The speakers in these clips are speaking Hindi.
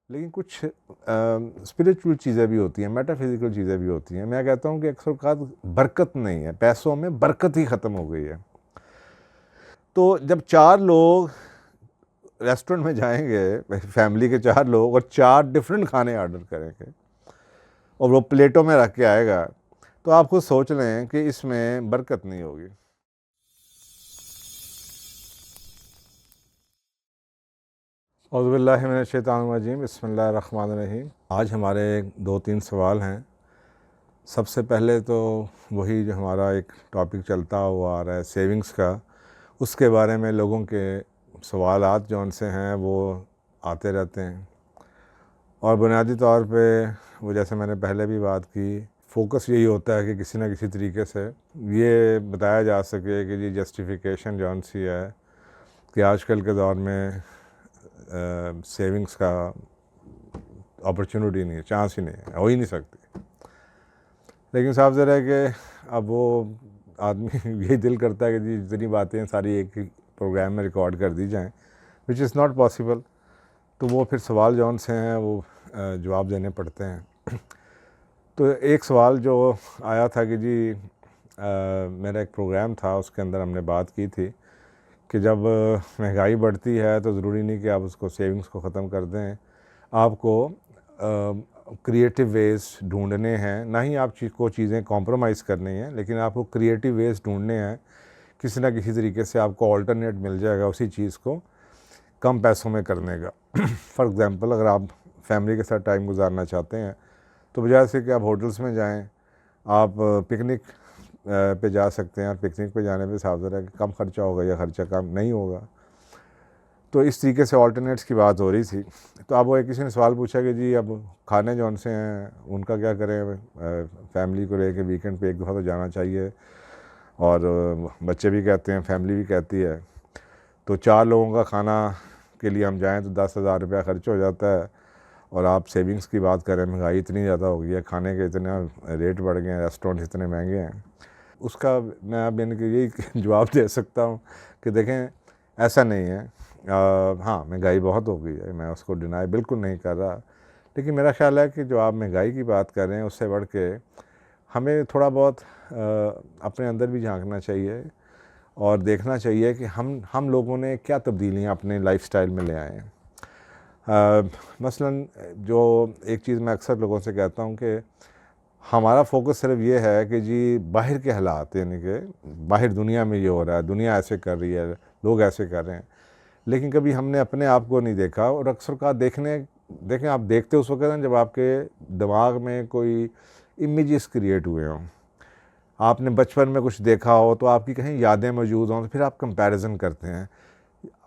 लेकिन कुछ स्पिरिचुअल चीज़ें भी होती हैं, मेटाफिज़िकल चीज़ें भी होती हैं। मैं कहता हूँ कि अक्सर औक़ात बरकत नहीं है, पैसों में बरकत ही ख़त्म हो गई है। तो जब 4 लोग रेस्टोरेंट में जाएँगे, फैमिली के 4 लोग, और 4 डिफरेंट खाने ऑर्डर करेंगे और वो प्लेटों में रख के आएगा, तो आप खुद सोच लें कि इसमें बरकत नहीं होगी। औज़ु बिल्लाहि मिनश्शैतानिर्रजीम, बिस्मिल्लाहिर्रहमानिर्रहीम। आज हमारे 2-3 सवाल हैं। सबसे पहले तो वही जो हमारा एक टॉपिक चलता हुआ आ रहा है सेविंग्स का, उसके बारे में लोगों के सवालात जो उनसे हैं वो आते रहते हैं। और बुनियादी तौर पे वो, जैसे मैंने पहले भी बात की, फ़ोकस यही होता है कि किसी न किसी तरीके से ये बताया जा सके कि जी जस्टिफ़िकेशन जौन सी है कि आजकल के दौर में सेविंग्स का अपॉर्चुनिटी नहीं है, चांस ही नहीं है, हो ही नहीं सकती। लेकिन साफ ज़रा है कि अब वो आदमी यही दिल करता है कि जी जितनी बातें सारी एक ही प्रोग्राम में रिकॉर्ड कर दी जाएं, विच इज़ नॉट पॉसिबल। तो वो फिर सवाल जौन से हैं वो जवाब देने पड़ते हैं। तो एक सवाल जो आया था कि जी मेरा एक प्रोग्राम था, उसके अंदर हमने बात की थी कि जब महंगाई बढ़ती है तो ज़रूरी नहीं कि आप उसको सेविंग्स को ख़त्म कर दें, आपको क्रिएटिव वेज़ ढूंढने हैं। ना ही आप को चीज़ें कॉम्प्रोमाइज़ करनी हैं, लेकिन आपको क्रिएटिव वेज़ ढूंढने हैं। किसी ना किसी तरीके से आपको ऑल्टरनेट मिल जाएगा उसी चीज़ को कम पैसों में करने का। फॉर एग्ज़ाम्पल, अगर आप फैमिली के साथ टाइम गुजारना चाहते हैं तो बजाय से कि आप होटल्स में जाएं, आप पिकनिक पे जा सकते हैं। और पिकनिक पे जाने पे साफ ज़रा है कि कम खर्चा होगा या खर्चा कम नहीं होगा। तो इस तरीके से ऑल्टरनेट्स की बात हो रही थी। तो अब वो किसी ने सवाल पूछा कि जी अब खाने जौन से हैं उनका क्या करें, फैमिली को लेके वीकेंड पे एक दफ़ा तो जाना चाहिए, और बच्चे भी कहते हैं, फैमिली भी कहती है। तो 4 लोगों का खाना के लिए हम जाएँ तो 10,000 रुपया खर्च हो जाता है, और आप सेविंग्स की बात करें, महंगाई इतनी ज़्यादा हो गई है, खाने के इतना रेट बढ़ गए हैं, रेस्टोरेंट इतने महंगे हैं। उसका मैं अब इनके यही जवाब दे सकता हूँ कि देखें, ऐसा नहीं है। हाँ, महंगाई बहुत हो गई है, मैं उसको डिनाई बिल्कुल नहीं कर रहा। लेकिन मेरा ख़्याल है कि जो आप महंगाई की बात कर रहे हैं, उससे बढ़ के हमें थोड़ा बहुत अपने अंदर भी झांकना चाहिए और देखना चाहिए कि हम लोगों ने क्या तब्दीलियाँ अपने लाइफस्टाइल में ले आए हैं। मसलन जो एक चीज़ मैं अक्सर लोगों से कहता हूँ कि हमारा फ़ोकस सिर्फ ये है कि जी बाहर के हालात, यानी कि बाहर दुनिया में ये हो रहा है, दुनिया ऐसे कर रही है, लोग ऐसे कर रहे हैं, लेकिन कभी हमने अपने आप को नहीं देखा। और अक्सर का देखें, आप देखते उस वक्त हैं जब आपके दिमाग में कोई इमेजेस क्रिएट हुए हों, आपने बचपन में कुछ देखा हो, तो आपकी कहीं यादें मौजूद हों, तो फिर आप कंपैरिजन करते हैं।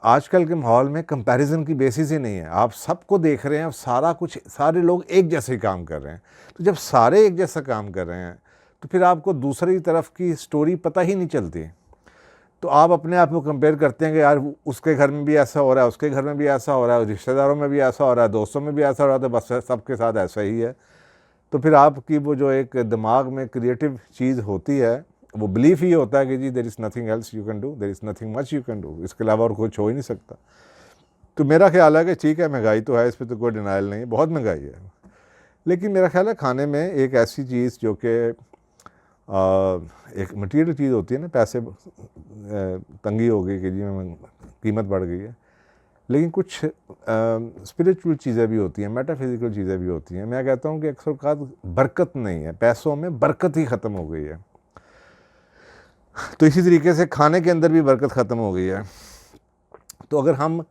आजकल के माहौल में कंपैरिजन की बेसिस ही नहीं है। आप सबको देख रहे हैं, सारे लोग एक जैसे काम कर रहे हैं। तो जब सारे एक जैसा काम कर रहे हैं तो फिर आपको दूसरी तरफ की स्टोरी पता ही नहीं चलती। तो आप अपने आप को कंपेयर करते हैं कि यार उसके घर में भी ऐसा हो रहा है, उसके घर में भी ऐसा हो रहा है, रिश्तेदारों में भी ऐसा हो रहा है, दोस्तों में भी ऐसा हो रहा है, तो बस सबके साथ ऐसा ही है। तो फिर आपकी वो जो एक दिमाग में क्रिएटिव चीज़ होती है, वो बिलीफ ही होता है कि जी there is nothing else you can do, there is nothing much you can do, इसके अलावा और कुछ हो ही नहीं सकता। तो मेरा ख्याल है कि ठीक है, महंगाई तो है, इस पर तो कोई डिनाइल नहीं है, बहुत महंगाई है। लेकिन मेरा ख्याल है खाने में एक ऐसी चीज़ जो कि एक मटीरियल चीज़ होती है ना, पैसे तंगी हो गई कि जी कीमत बढ़ गई है, लेकिन कुछ स्पिरिचुअल चीज़ें भी होती हैं, मेटाफिज़िकल चीज़ें भी होती हैं। मैं कहता हूँ कि अक्सर औक़ात बरकत नहीं है, पैसों में बरकत ही ख़त्म हो गई है। तो इसी तरीके से खाने के अंदर भी बरकत ख़त्म हो गई है। तो अगर हम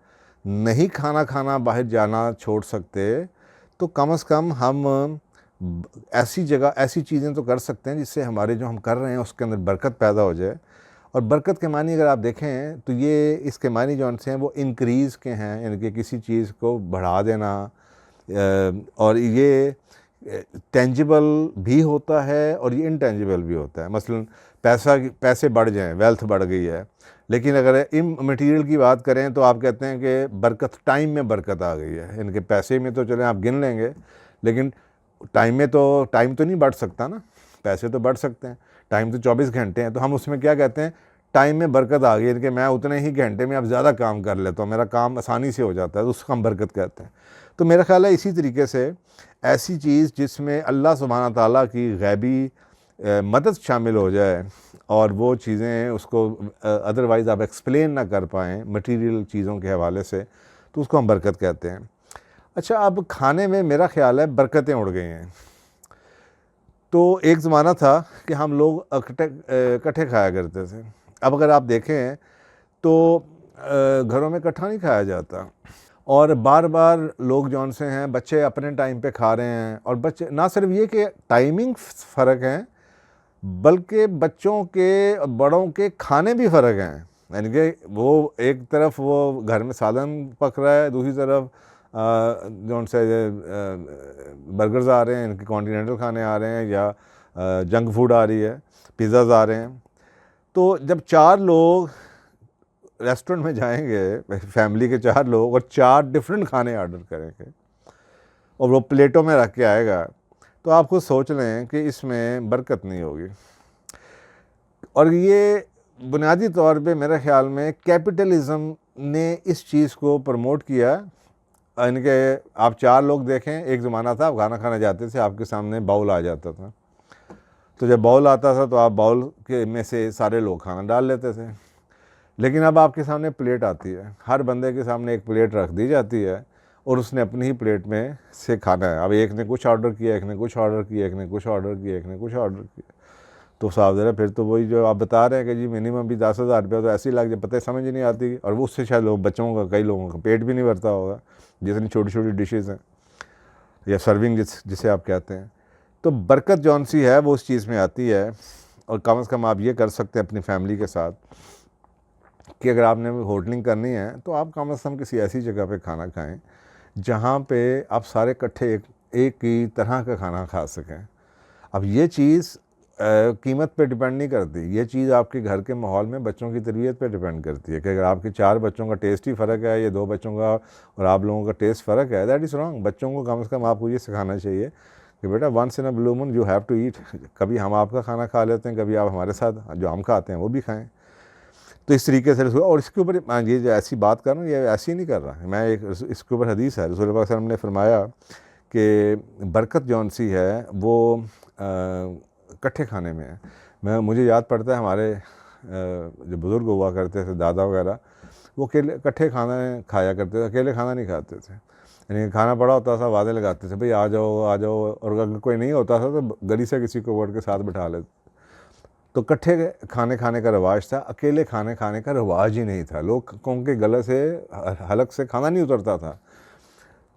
नहीं खाना बाहर जाना छोड़ सकते, तो कम से कम हम ऐसी जगह ऐसी चीज़ें तो कर सकते हैं जिससे हमारे जो हम कर रहे हैं उसके अंदर बरकत पैदा हो जाए। और बरकत के मानी अगर आप देखें तो ये इसके मानी जो से हैं वो इंक्रीज़ के हैं, यानी कि किसी चीज़ को बढ़ा देना। और ये टेंजिबल भी होता है और ये इनटेंजिबल भी होता है। मसलन पैसे बढ़ जाएं, वेल्थ बढ़ गई है, लेकिन अगर इममटीरियल की बात करें तो आप कहते हैं कि बरकत, टाइम में बरकत आ गई है। इनके पैसे में तो चलें आप गिन लेंगे, लेकिन टाइम तो नहीं बढ़ सकता ना। पैसे तो बढ़ सकते हैं, टाइम तो 24 घंटे हैं। तो हम उसमें क्या कहते हैं, टाइम में बरकत आ गई, यानी कि मैं उतने ही घंटे में अब ज़्यादा काम कर लेता हूँ, मेरा काम आसानी से हो जाता है, तो उसको हम बरकत कहते हैं। तो मेरा ख़्याल है इसी तरीके से ऐसी चीज़ जिसमें अल्लाह सुब्हाना ताला की गैबी मदद शामिल हो जाए और वो चीज़ें उसको अदरवाइज़ आप एक्सप्लेन ना कर पाएँ मटेरियल चीज़ों के हवाले से, तो उसको हम बरकत कहते हैं। अच्छा, अब खाने में मेरा ख़्याल है बरकतें उड़ गई हैं। तो एक ज़माना था कि हम लोग इकट्ठे खाया करते थे। अब अगर आप देखें तो घरों में इकट्ठा नहीं खाया जाता और बार बार लोग जौन से हैं बच्चे अपने टाइम पे खा रहे हैं, और बच्चे ना सिर्फ ये कि टाइमिंग फ़र्क है बल्कि बच्चों के बड़ों के खाने भी फ़र्क हैं। यानी कि वो एक तरफ वो घर में सालन पक रहा है, दूसरी तरफ जौन से बर्गर्स आ रहे हैं, इनके कॉन्टिनेंटल खाने आ रहे हैं, या जंक फूड आ रही है, पिज़्ज़ाज़ आ रहे हैं। तो जब 4 लोग रेस्टोरेंट में जाएंगे, फैमिली के 4 लोग, और 4 डिफरेंट खाने ऑर्डर करेंगे और वो प्लेटों में रख के आएगा, तो आप खुद सोच लें कि इसमें बरकत नहीं होगी। और ये बुनियादी तौर पे मेरे ख़्याल में कैपिटलिज़म ने इस चीज़ को प्रमोट किया। इनके आप 4 लोग देखें, एक ज़माना था आप खाना खाने जाते थे, आपके सामने बाउल आ जाता था, तो जब बाउल आता था तो आप बाउल के में से सारे लोग खाना डाल लेते थे। लेकिन अब आपके सामने प्लेट आती है, हर बंदे के सामने एक प्लेट रख दी जाती है और उसने अपनी ही प्लेट में से खाना है। अब एक ने कुछ ऑर्डर किया, एक ने कुछ ऑर्डर किया, एक ने कुछ ऑर्डर किया, एक ने कुछ ऑर्डर किया, तो साहब ज़रा फिर तो वही जो आप बता रहे हैं कि जी मिनिमम भी 10,000 रुपया तो ऐसे ही लग जाए, पता है समझ ही नहीं आती। और वो उससे शायद लोग बच्चों का, कई लोगों का पेट भी नहीं भरता होगा, जितनी छोटी छोटी डिशेज़ हैं या सर्विंग जिसे आप कहते हैं। तो बरकत जौन सी है वो उस चीज़ में आती है। और कम से कम आप ये कर सकते हैं अपनी फैमिली के साथ कि अगर आपने होटलिंग करनी है तो आप कम से कम किसी ऐसी जगह पे खाना खाएं जहाँ पे आप सारे इकट्ठे एक ही तरह का खाना खा सकें। अब ये चीज़ कीमत पे डिपेंड नहीं करती, ये चीज़ आपके घर के माहौल में बच्चों की तरबियत पे डिपेंड करती है कि अगर आपके 4 बच्चों का टेस्ट ही फ़र्क है, या 2 बच्चों का और आप लोगों का टेस्ट फ़र्क है, दैट इज़ रॉन्ग। बच्चों को कम से कम आपको ये सिखाना चाहिए कि बेटा once in a blue moon you have to eat. कभी हम आपका खाना खा लेते हैं, कभी आप हमारे साथ जो हम खाते हैं वो भी खाएँ। तो इस तरीके से रसूल, और इसके ऊपर ये जो ऐसी बात कर रहा हूँ ये ऐसी नहीं कर रहा मैं, एक इसके ऊपर हदीस है, रसूल पाक सल्लल्लाहु अलैहि वसल्लम ने फरमाया कि बरकत जौन सी है वो इकट्ठे खाने में है। मुझे याद पड़ता है हमारे जो बुज़ुर्ग हुआ करते थे, दादा वगैरह, वो अकेले इकट्ठे खाना खाया करते थे, अकेले खाना नहीं खाते थे। यानी खाना पड़ा होता था, वादे लगाते थे भाई आ जाओ आ जाओ, और अगर कोई नहीं होता था तो गली से किसी को वर्ड के साथ बिठा लेते। तो इकट्ठे खाने खाने का रिवाज था, अकेले खाने खाने का रिवाज ही नहीं था। लोगों के गले से, हलक से खाना नहीं उतरता था।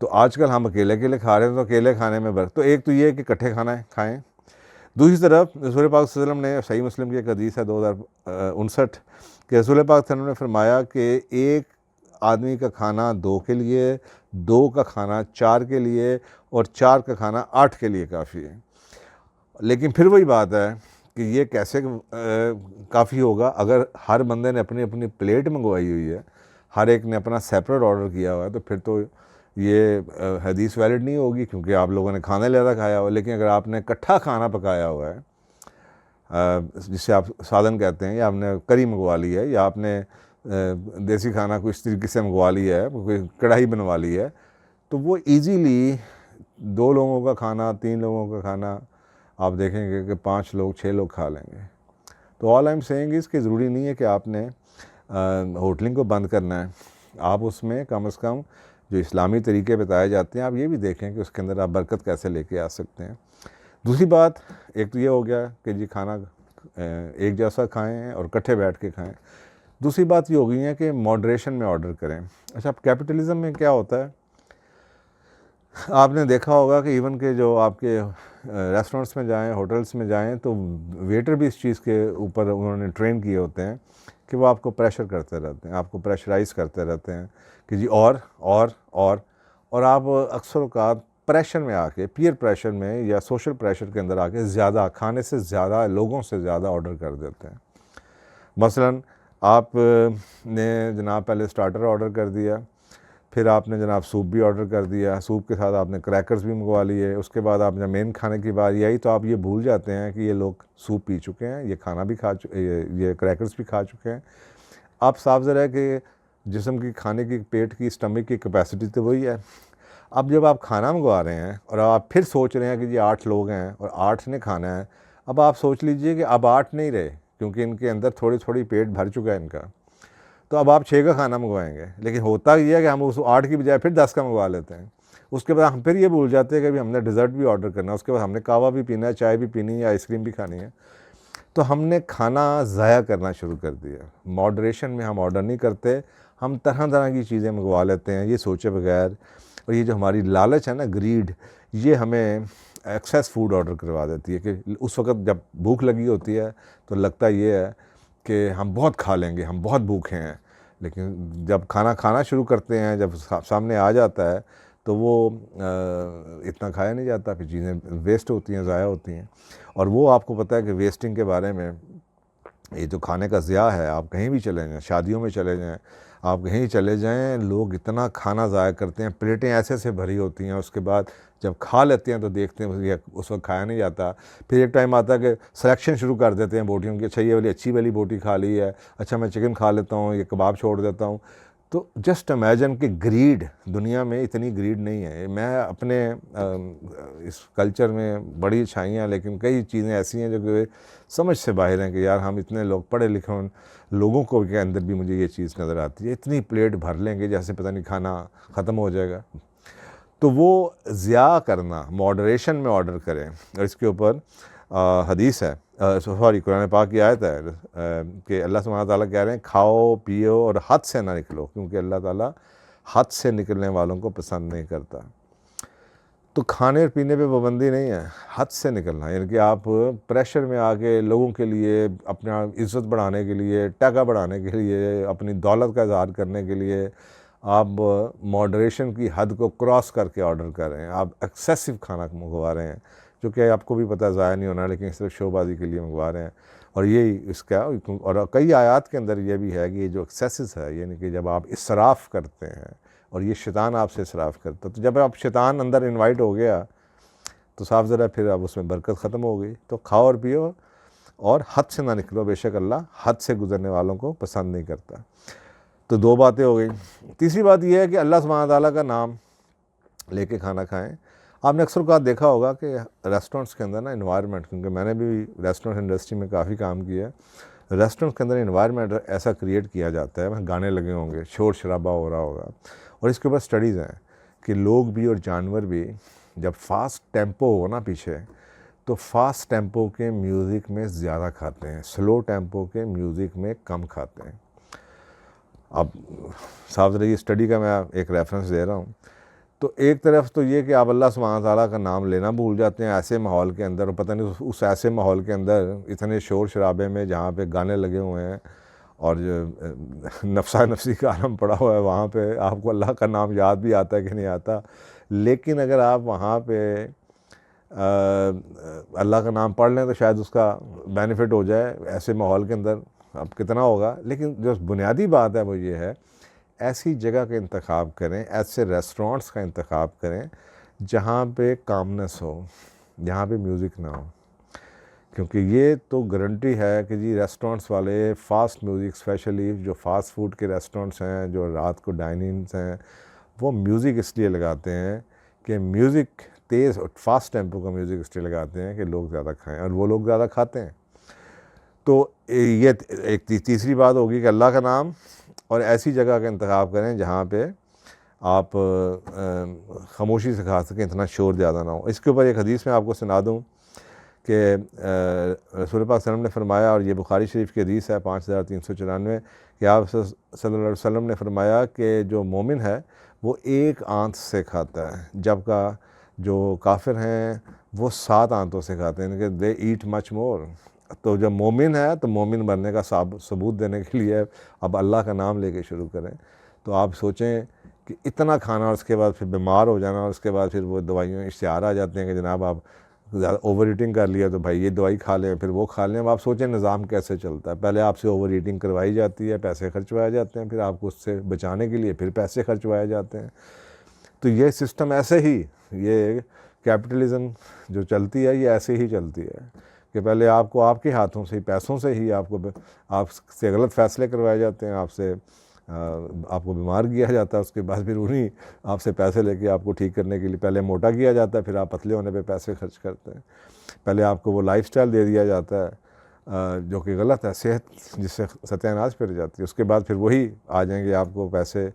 तो आजकल हम अकेले अकेले खा रहे हैं, तो अकेले खाने में बरकत। तो एक तो ये कि इकट्ठे खाना खाएँ। दूसरी तरफ रसूल पाक सल्लल्लाहु अलैहि वसल्लम ने, सही मुस्लिम की एक हदीस है 2059, कि रसूल पाक सल्लल्लाहु अलैहि वसल्लम ने फरमाया कि एक आदमी का खाना 2 के लिए, 2 का खाना 4 के लिए, और 4 का खाना 8 के लिए काफ़ी है। लेकिन फिर वही बात है कि ये कैसे काफ़ी होगा अगर हर बंदे ने अपनी अपनी प्लेट मंगवाई हुई है, हर एक ने अपना सेपरेट ऑर्डर किया हुआ है, तो फिर तो ये हदीस वैलिड नहीं होगी, क्योंकि आप लोगों ने खाना ज़्यादा खाया हुआ। लेकिन अगर आपने इकट्ठा खाना पकाया हुआ है, जिसे आप सालन कहते हैं, या आपने करी मंगवा ली है, या आपने देसी खाना कुछ इस तरीके से मंगवा लिया है, कोई कढ़ाई बनवा ली है, तो वो ईजीली 2 लोगों का खाना, 3 लोगों का खाना आप देखेंगे कि 5 लोग 6 लोग खा लेंगे। तो all I am saying is कि ज़रूरी नहीं है कि आपने होटलिंग को बंद करना है। आप उसमें कम से कम जो इस्लामी तरीके बताए जाते हैं, आप ये भी देखें कि उसके अंदर आप बरकत कैसे लेके आ सकते हैं। दूसरी बात, एक तो ये हो गया कि जी खाना एक जैसा खाएं और इकट्ठे बैठ के खाएं। दूसरी बात ये हो गई है कि मॉडरेशन में ऑर्डर करें। अच्छा, अब कैपिटलिज़म में क्या होता है, आपने देखा होगा कि इवन के जो आपके रेस्टोरेंट्स में जाएं, होटल्स में जाएं, तो वेटर भी इस चीज़ के ऊपर उन्होंने ट्रेन किए होते हैं कि वो आपको प्रेशर करते रहते हैं, आपको प्रेशराइज़ करते रहते हैं कि जी और आप अक्सर औक़ात प्रेशर में आके, पीयर प्रेशर में या सोशल प्रेशर के अंदर आके ज़्यादा खाने से ज़्यादा, लोगों से ज़्यादा ऑर्डर कर देते हैं। मसलन आप ने जनाब पहले स्टार्टर ऑर्डर कर दिया, फिर आपने जनाब सूप भी ऑर्डर कर दिया, सूप के साथ आपने क्रैकर्स भी मंगवा लिए, उसके बाद आप जब मेन खाने की बारी आई तो आप ये भूल जाते हैं कि ये लोग सूप पी चुके हैं, ये खाना भी खा चुके, ये क्रैकर्स भी खा चुके हैं। आप साफ ज़रा है कि जिस्म की खाने की, पेट की, स्टमक की कैपेसिटी तो वही है। अब जब आप खाना मंगवा रहे हैं और आप फिर सोच रहे हैं कि जी 8 लोग हैं और 8 ने खाना है, अब आप सोच लीजिए कि अब 8 नहीं रहे, क्योंकि इनके अंदर थोड़ी थोड़ी पेट भर चुका है इनका, तो अब आप 6 का खाना मंगवाएंगे। लेकिन होता ये है कि हम उस 8 की बजाय फिर 10 का मंगवा लेते हैं। उसके बाद हम फिर ये भूल जाते हैं कि अभी हमने डिज़र्ट भी ऑर्डर करना है, उसके बाद हमने कहवा भी पीना है, चाय भी पीनी है, आइसक्रीम भी खानी है। तो हमने खाना ज़ाया करना शुरू कर दिया। मॉडरेशन में हम ऑर्डर नहीं करते, हम तरह तरह की चीज़ें मंगवा लेते हैं ये सोचे बगैर। और ये जो हमारी लालच है ना, ग्रीड, ये हमें एक्सेस फूड ऑर्डर करवा देती है कि उस वक़्त जब भूख लगी होती है तो लगता ये है कि हम बहुत खा लेंगे, हम बहुत भूखे हैं। लेकिन जब खाना खाना शुरू करते हैं, जब सामने आ जाता है तो वो इतना खाया नहीं जाता, फिर चीज़ें वेस्ट होती हैं, ज़ाया होती हैं। और वो आपको पता है कि वेस्टिंग के बारे में, ये जो खाने का ज़िया है, आप कहीं भी चले जाएँ, शादियों में चले जाएँ, आप कहीं चले जाएँ, लोग इतना खाना ज़ाया करते हैं, प्लेटें ऐसे ऐसे भरी होती हैं, उसके बाद जब खा लेते हैं तो देखते हैं उस वक्त खाया नहीं जाता। फिर एक टाइम आता है कि सिलेक्शन शुरू कर देते हैं बोटियों की, अच्छा ये वाली अच्छी वाली बोटी खा ली है, अच्छा मैं चिकन खा लेता हूँ, ये कबाब छोड़ देता हूँ। तो जस्ट इमेजिन कि ग्रीड, दुनिया में इतनी ग्रीड नहीं है। मैं अपने इस कल्चर में बड़ी अच्छाइयाँ, लेकिन कई चीज़ें ऐसी हैं जो कि समझ से बाहर हैं कि यार हम इतने लोग पढ़े लिखे लोगों को के अंदर भी मुझे ये चीज़ नज़र आती है। इतनी प्लेट भर लेंगे जैसे पता नहीं खाना ख़त्म हो जाएगा। तो वो ज़िया करना, मॉडरेशन में ऑर्डर करें। और इसके ऊपर हदीस है, सॉरी कुरान पाक की आयत है कि अल्लाह सुब्हानहू ताला कह रहे हैं खाओ पियो और हद से ना निकलो, क्योंकि अल्लाह ताला हद से निकलने वालों को पसंद नहीं करता। तो खाने और पीने पे पाबंदी नहीं है, हद से निकलना, यानी कि आप प्रेशर में आके लोगों के लिए, अपना इज़्ज़त बढ़ाने के लिए, टका बढ़ाने के लिए, अपनी दौलत का इज़हार करने के लिए आप मॉडरेशन की हद को क्रॉस करके ऑर्डर कर रहे हैं। आप एक्सेसिव खाना मंगवा रहे हैं, जो कि आपको भी पता ज़ाया नहीं होना, लेकिन सिर्फ शोबाजी के लिए मंगवा रहे हैं। और यही इसका, और कई आयात के अंदर ये भी है कि ये जो एक्सेसिस है, यानी कि जब आप इसराफ़ करते हैं, और ये शैतान आपसे इसराफ़ करता, तो जब आप शैतान अंदर इनवाइट हो गया तो साफ ज़रा फिर अब उसमें बरकत ख़त्म हो गई। तो खाओ और पियो और हद से ना निकलो, बेशक अल्लाह हद से गुज़रने वालों को पसंद नहीं करता। तो 2 बातें हो गई। तीसरी बात यह है कि अल्लाह सुब्हानहू ताला का नाम लेके खाना खाएं। आपने अक्सर का देखा होगा कि रेस्टोरेंट्स के अंदर ना इन्वायरमेंट, क्योंकि मैंने भी रेस्टोरेंट इंडस्ट्री में काफ़ी काम किया है, रेस्टोरेंट्स के अंदर इन्वायरमेंट ऐसा क्रिएट किया जाता है, गाने लगे होंगे, शोर शराबा हो रहा होगा, और इसके ऊपर स्टडीज़ हैं कि लोग भी और जानवर भी जब फास्ट टेम्पो हो ना पीछे, तो फास्ट टेम्पो के म्यूज़िक में ज़्यादा खाते हैं, स्लो टेम्पो के म्यूज़िक में कम खाते हैं। अब साफ रही स्टडी का मैं एक रेफरेंस दे रहा हूँ। तो एक तरफ तो ये कि आप अल्लाह सुब्हानहू ताला का नाम लेना भूल जाते हैं ऐसे माहौल के अंदर, और पता नहीं उस ऐसे माहौल के अंदर इतने शोर शराबे में जहाँ पे गाने लगे हुए हैं और जो नफसा नफसी का आलम पड़ा हुआ है, वहाँ पे आपको अल्लाह का नाम याद भी आता है कि नहीं आता। लेकिन अगर आप वहाँ पे अल्लाह का नाम पढ़ लें तो शायद उसका बेनिफिट हो जाए ऐसे माहौल के अंदर, अब कितना होगा। लेकिन जो बुनियादी बात है वो ये है, ऐसी जगह का इंतखाब करें, ऐसे रेस्टोरेंट्स का इंतखाब करें जहाँ पे कामनेस हो, जहाँ पे म्यूज़िक ना हो, क्योंकि ये तो गारंटी है कि जी रेस्टोरेंट्स वाले फ़ास्ट म्यूज़िक, स्पेशली जो फ़ास्ट फूड के रेस्टोरेंट्स हैं, जो रात को डाइनिंग्स हैं, वो म्यूज़िक इसलिए लगाते हैं कि म्यूज़िक तेज़ और फास्ट टेम्पो का म्यूज़िक इसलिए लगाते हैं कि लोग ज़्यादा खाएं, और वो लोग ज़्यादा खाते हैं। तो ये एक तीसरी बात होगी कि अल्लाह का नाम, और ऐसी जगह का इंतखाब करें जहाँ पे आप खामोशी से खा सकें, इतना शोर ज़्यादा ना हो। इसके ऊपर एक हदीस में आपको सुना दूँ कि रसूल पाक सल्लल्लाहु अलैहि वसल्लम ने फरमाया, और ये बुखारी शरीफ की हदीस है 5394, कि आप सल्लल्लाहु अलैहि वसल्लम ने फरमाया कि जो मोमिन है वो एक आंत से खाता है, जबकि जो काफिर हैं वो 7 आंतों से खाते हैं, कि दे ईट मच मोर। तो जब मोमिन है तो मोमिन बनने का सबूत देने के लिए अब अल्लाह का नाम लेके शुरू करें। तो आप सोचें कि इतना खाना और उसके बाद फिर बीमार हो जाना, और उसके बाद फिर वो दवाइयों इश्तिहार आ जाते हैं कि जनाब आप ज़्यादा ओवर ईटिंग कर लिया तो भाई ये दवाई खा लें, फिर वो खा लें। अब आप सोचें निज़ाम कैसे चलता है, पहले आपसे ओवर ईटिंग करवाई जाती है, पैसे खर्चवाए जाते हैं, फिर आपको उससे बचाने के लिए फिर पैसे खर्चवाए जाते हैं। तो ये सिस्टम ऐसे ही, ये कैपिटलिज़म जो चलती है ये ऐसे ही चलती है कि पहले आपको आपके हाथों से ही, पैसों से ही आपसे गलत फ़ैसले करवाए जाते हैं, आपसे आपको बीमार किया जाता है, उसके बाद फिर उन्हीं आपसे पैसे लेके आपको ठीक करने के लिए पहले मोटा किया जाता है, फिर आप पतले होने पे पैसे खर्च करते हैं। पहले आपको वो लाइफस्टाइल दे दिया जाता है जो कि गलत है, सेहत जिससे सत्यानाश फिर जाती है। उसके बाद फिर वही आ जाएंगे आपको पैसे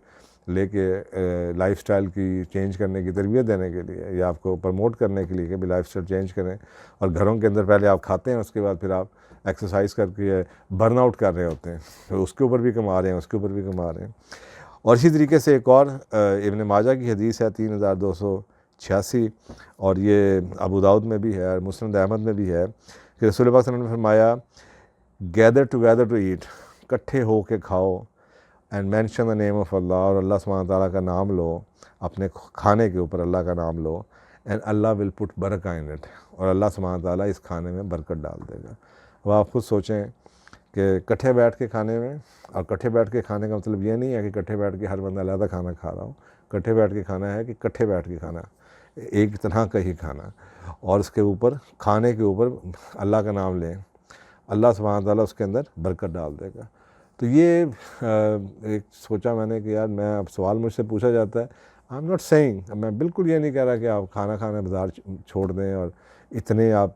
लेके लाइफस्टाइल की चेंज करने की तरबियत देने के लिए या आपको प्रमोट करने के लिए कि भाई लाइफस्टाइल चेंज करें। और घरों के अंदर पहले आप खाते हैं, उसके बाद फिर आप एक्सरसाइज करके बर्न आउट कर रहे होते हैं, तो उसके ऊपर भी कमा रहे हैं, उसके ऊपर भी कमा रहे हैं। और इसी तरीके से एक और इब्न माजा की हदीस है 3286, और ये अबू दाऊद में भी है और मुस्लिम अहमद में भी है कि रसूल पाक सल्लल्लाहु अलैहि वसल्लम ने फरमाया, गैदर टुगेदर टू ईट, इकट्ठे हो के खाओ, and mention the name of Allah, और अल्लाह सुब्हानहू तआला का नाम लो, अपने खाने के ऊपर अल्लाह का नाम लो, एंड अल्लाह विल पुट बरका इन इट, और अल्लाह सुब्हानहू तआला इस खाने में बरकत डाल देगा। अब आप खुद सोचें कि इकट्ठे बैठ के खाने में, और इकट्ठे बैठ के खाने का मतलब ये नहीं है कि इकट्ठे बैठ के हर बंदा अलग खाना खा रहा हो। इकट्ठे बैठ के खाना है कि इकट्ठे बैठ के खाना, एक तरह का ही खाना, और उसके ऊपर खाने के ऊपर अल्लाह का नाम लें, अल्लाह सुब्हानहू तआला उसके अंदर बरकत डाल देगा। तो ये एक सोचा मैंने कि यार, मैं अब सवाल मुझसे पूछा जाता है, आई एम नॉट सेइंग, मैं बिल्कुल ये नहीं कह रहा कि आप खाना खाना बाज़ार छोड़ दें और इतने आप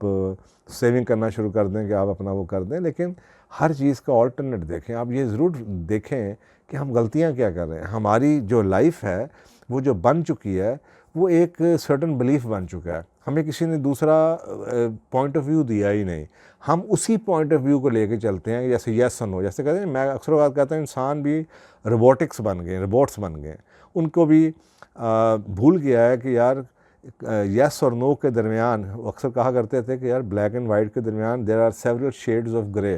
सेविंग करना शुरू कर दें कि आप अपना वो कर दें, लेकिन हर चीज़ का ऑल्टरनेट देखें। आप ये ज़रूर देखें कि हम गलतियाँ क्या कर रहे हैं। हमारी जो लाइफ है वो जो बन चुकी है वो एक सर्टन बिलीफ बन चुका है, हमें किसी ने दूसरा पॉइंट ऑफ व्यू दिया ही नहीं, हम उसी पॉइंट ऑफ व्यू को लेके चलते हैं। जैसे यस और नो, जैसे कहते हैं, मैं अक्सर बात कहता हूँ इंसान भी रोबोटिक्स बन गए, रोबोट्स बन गए, उनको भी भूल गया है कि यार यस और नो के दरमियान, वो अक्सर कहा करते थे कि यार ब्लैक एंड वाइट के दरमियान there are several shades of grey,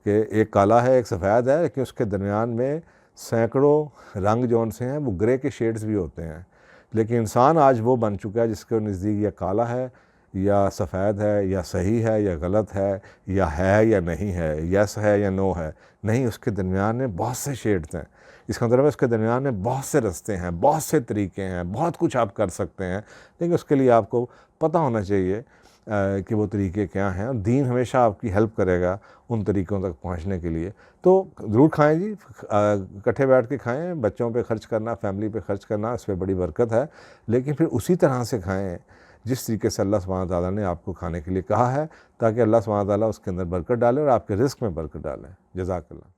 कि एक काला है एक सफ़ेद है, लेकिन उसके दरमियान में सैकड़ों रंग जौन से हैं वो ग्रे के शेड्स भी होते हैं। लेकिन इंसान आज वो बन चुका है जिसके नज़दीक या काला है या सफ़ेद है, या सही है या गलत है या नहीं है, यस है या नो है, नहीं, उसके दरमियान में बहुत से शेड्स हैं। इसका मतलब है उसके दरमियान में बहुत से रास्ते हैं, बहुत से तरीके हैं, बहुत कुछ आप कर सकते हैं, लेकिन उसके लिए आपको पता होना चाहिए कि वो तरीके क्या हैं, और दीन हमेशा आपकी हेल्प करेगा उन तरीक़ों तक पहुंचने के लिए। तो ज़रूर खाएं जी, इकट्ठे बैठ के खाएं, बच्चों पे खर्च करना, फैमिली पे खर्च करना, इस पर बड़ी बरकत है, लेकिन फिर उसी तरह से खाएं जिस तरीके से अल्लाह सुब्हानहू तआला ने आपको खाने के लिए कहा है, ताकि अल्लाह सुब्हानहू तआला उसके अंदर बरकत डाले और आपके रिस्क में बरकत डालें। जज़ाकल्लाह।